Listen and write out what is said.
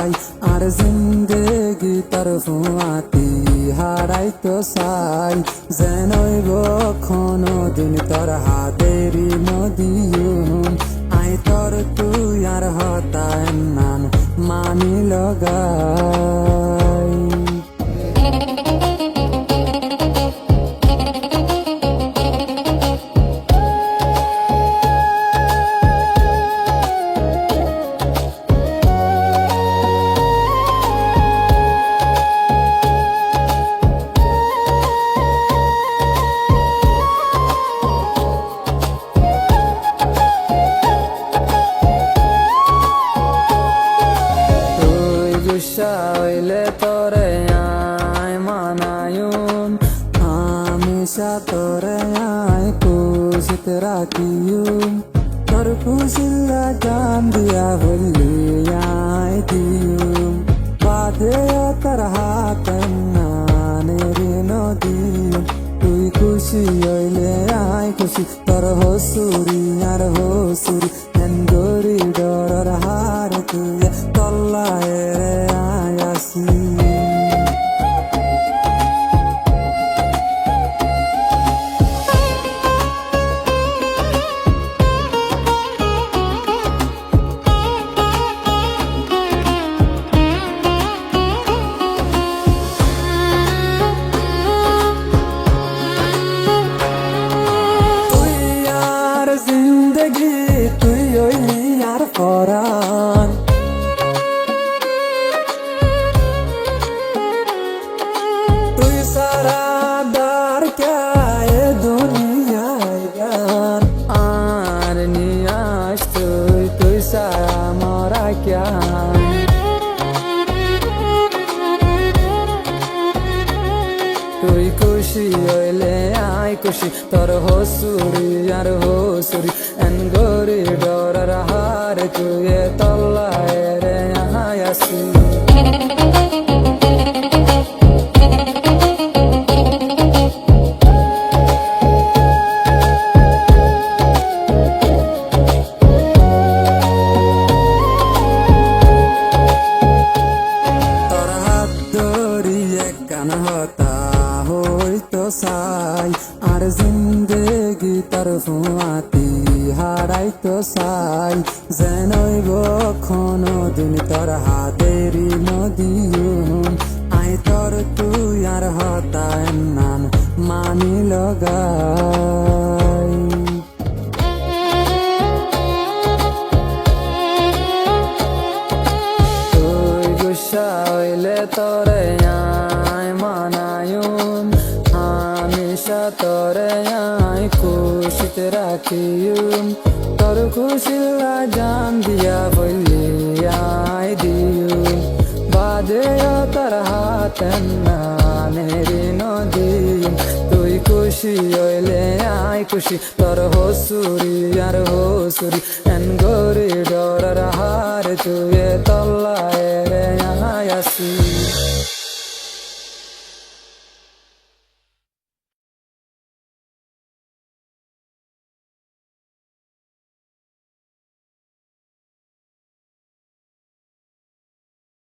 চাই আর জিন্দেগি তোর ফুয়াতি হারাইতো চাই যেন কোনো দিন তোর হাতেরি নদীম আই তোর তুই আর হতায় নান মানি লগাই হইলে তোরে আয় মানায়ুম হামেশা তোরে আয় খুশিত রাখিয়ুম তোর খুশিল্লা জান দিয়া বললি আয় দিয়ুম বাদে তোর হাত নানের নদী তুই খুশি হইলে আয় খুশি তোর হসুরি আর হসুরি গরি ডর হার তুই তল্লায় রে আয়াসি জিন্দগি তুই হইলি আর পরাণ তুই সারা দার কে দুনিয়ায় গান আর নিয়াস তুই সারা মরা ক্যা তুই খুশি হইলে আয় খুশি তোর হসুরি আর হসুরি এন গরি ডরার হার তুই তল্লায় রে আয়াসি তোর হাত ধরিয়ে কান হতা হইতো চাই আর জিন্দেগি তোর ফুয়াতি হারাইতো চাই যেন কোনো দিন তোর হাতেরি নদীম আই তোর তুই আর হতায় নান মানি লগাই তুই গুসা হইলে তোরে আয় মানায়ুম হামেশা তোরে আয় খুশিত রাখিয়ুম তোর খুশিল্লা জান দিয়া বললি আয় দিয়ুম বাদে তোর হাত নানের নদী তুই খুশি হইলে আয় খুশি তোর হসুরি আর হসুরি এন গরি ডরার হার তুই তল্লায়